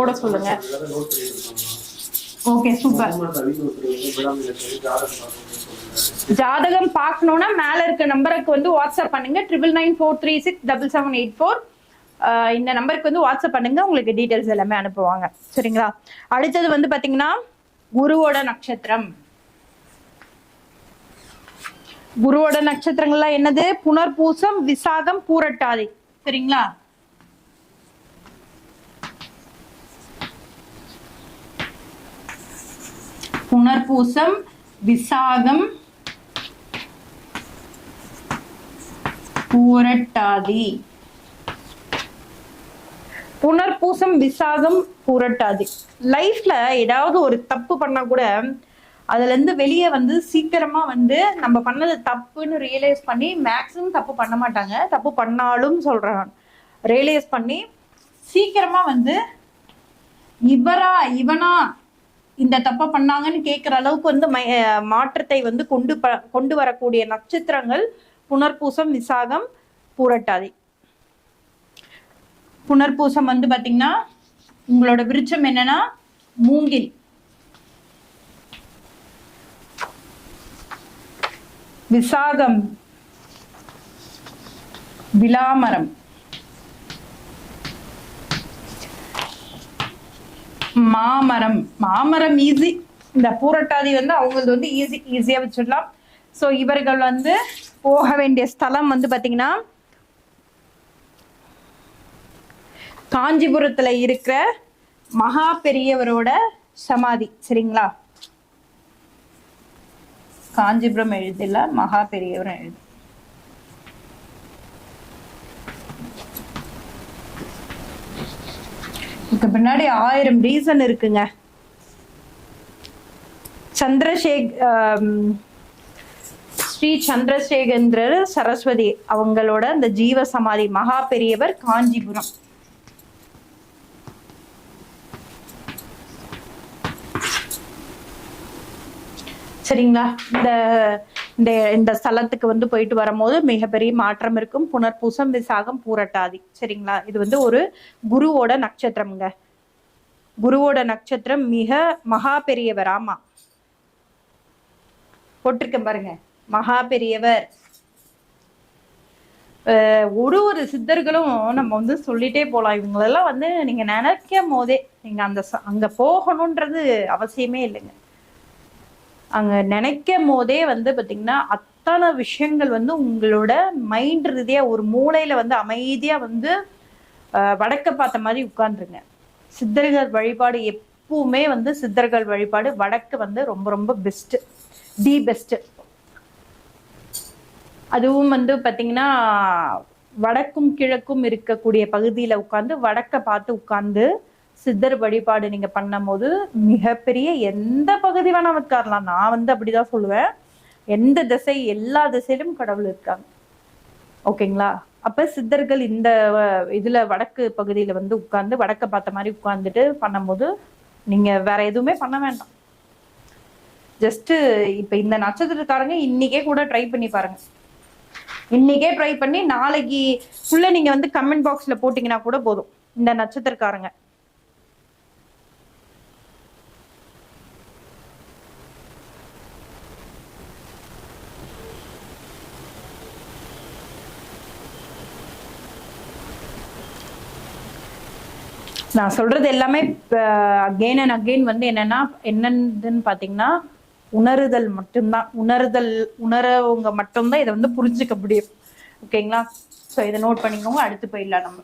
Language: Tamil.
போட சொல்லுங்க. Okay super. ஜாதகம் பார்க்கணும்னா மேல இருக்க நம்பருக்கு வந்து வாட்ஸ்அப் பண்ணுங்க 9994367784. இந்த நம்பருக்கு வந்து வாட்ஸ்அப் பண்ணுங்க, உங்களுக்கு டீடைல்ஸ் எல்லாமே அனுப்புவாங்க. சரிங்களா? அடுத்தது வந்து பாத்தீங்கன்னா குருவோட நட்சத்திரம். குருவோட நட்சத்திரங்கள்லாம் என்னது? புனர்பூசம், விசாகம், பூரட்டாதி. சரிங்களா? புனர்பூசம், விசாகம், பூரட்டாதி. புனர்பூசம், விசாகம், பூரட்டாதி. லைஃப்ல ஏதாவது ஒரு தப்பு பண்ணா கூட அதுல இருந்து வெளியே வந்து சீக்கிரமா வந்து நம்ம பண்ணது தப்புன்னு ரியலைஸ் பண்ணி, மேக்சிமம் தப்பு பண்ண மாட்டாங்க, தப்பு பண்ணாலும் சொல்றேன், ரியலைஸ் பண்ணி சீக்கிரமா வந்து இவனா இந்த தப்பை பண்ணாங்கன்னு கேட்கிற அளவுக்கு வந்து மாற்றத்தை வந்து கொண்டு வரக்கூடிய நட்சத்திரங்கள் புனர்பூசம், விசாகம், பூரட்டாதி. புனர்பூசம் வந்து பாத்தீங்கன்னா உங்களோட விருட்சம் என்னன்னா மூங்கில். விசாகம் விலாமரம். மாமரம். மாமரம் ஈஸி. இந்த பூரட்டாதி வந்து அவங்களுக்கு வந்து ஈஸியா வச்சிடலாம். ஸோ இவர்கள் வந்து போக வேண்டிய ஸ்தலம் வந்து பாத்தீங்கன்னா காஞ்சிபுரத்துல இருக்கிற மகா பெரியவரோட சமாதி. சரிங்களா? காஞ்சிபுரம் எழுதில, மகா பெரியவரும் எழுது. இதுக்கு பின்னாடி 1000 ரீசன் இருக்குங்க. ஸ்ரீ சந்திரசேகர சரஸ்வதி அவங்களோட அந்த ஜீவ சமாதி மகா பெரியவர் காஞ்சிபுரம். சரிங்களா? இந்த ஸ்தலத்துக்கு வந்து போயிட்டு வரும்போது மிகப்பெரிய மாற்றம் இருக்கும். புனர்பூசம், விசாகம், பூரட்டாதி. சரிங்களா? இது வந்து ஒரு குருவோட நட்சத்திரம்ங்க. குருவோட நட்சத்திரம் மிக மகா பெரியவர். ஆமா, போட்டிருக்கேன் பாருங்க, மகா பெரியவர். ஒரு சித்தர்களும் நம்ம வந்து சொல்லிட்டே போலாம். இவங்களெல்லாம் வந்து நீங்க நினைக்கும் போதே நீங்க அங்க போகணும்ன்றது அவசியமே இல்லைங்க. அங்க நினைக்கும் போதே வந்து பாத்தீங்கன்னா அத்தனை விஷயங்கள் வந்து உங்களோட மைண்ட் ரீதியா ஒரு மூளையில வந்து அமைதியா வந்து வடக்க பார்த்த மாதிரி உட்கார்ந்துருங்க. சித்தர்கள் வழிபாடு எப்பவுமே வந்து சித்தர்கள் வழிபாடு வடக்கு வந்து ரொம்ப ரொம்ப பெஸ்ட், தி பெஸ்ட். அதுவும் வந்து பாத்தீங்கன்னா வடக்கும் கிழக்கும் இருக்கக்கூடிய பகுதியில உட்கார்ந்து வடக்க பார்த்து உட்கார்ந்து சித்தர் வழிபாடு நீங்க பண்ணும் போது மிகப்பெரிய எந்த பகுதி வேணா உட்காரலாம். நான் வந்து அப்படிதான் சொல்லுவேன். எந்த திசை, எல்லா திசையிலும் கடவுள் இருக்காங்க. ஓகேங்களா? அப்ப சித்தர்கள் இந்த இதுல வடக்கு பகுதியில வந்து உட்கார்ந்து வடக்க பார்த்த மாதிரி உட்கார்ந்துட்டு பண்ணும்போது நீங்க வேற எதுவுமே பண்ண வேண்டாம். ஜஸ்ட் இப்ப இந்த நட்சத்திரக்காரங்க இன்னைக்கே கூட ட்ரை பண்ணி பாருங்க. இன்னைக்கே ட்ரை பண்ணி நாளைக்கு ஃபுல்ல நீங்க வந்து கமெண்ட் பாக்ஸ்ல போட்டீங்கன்னா கூட போதும். இந்த நட்சத்திரக்காரங்க நான் சொல்றது எல்லாமே அகெயின் அண்ட் அகெயின் வந்து என்னன்னு பாத்தீங்கன்னா உணருதல் மட்டும்தான். உணரவங்க மட்டும்தான் இதை வந்து புரிஞ்சுக்க முடியும். ஓகேங்களா? ஸோ இதை நோட் பண்ணிக்கோங்க. அடுத்து போயிடலாம் நம்ம.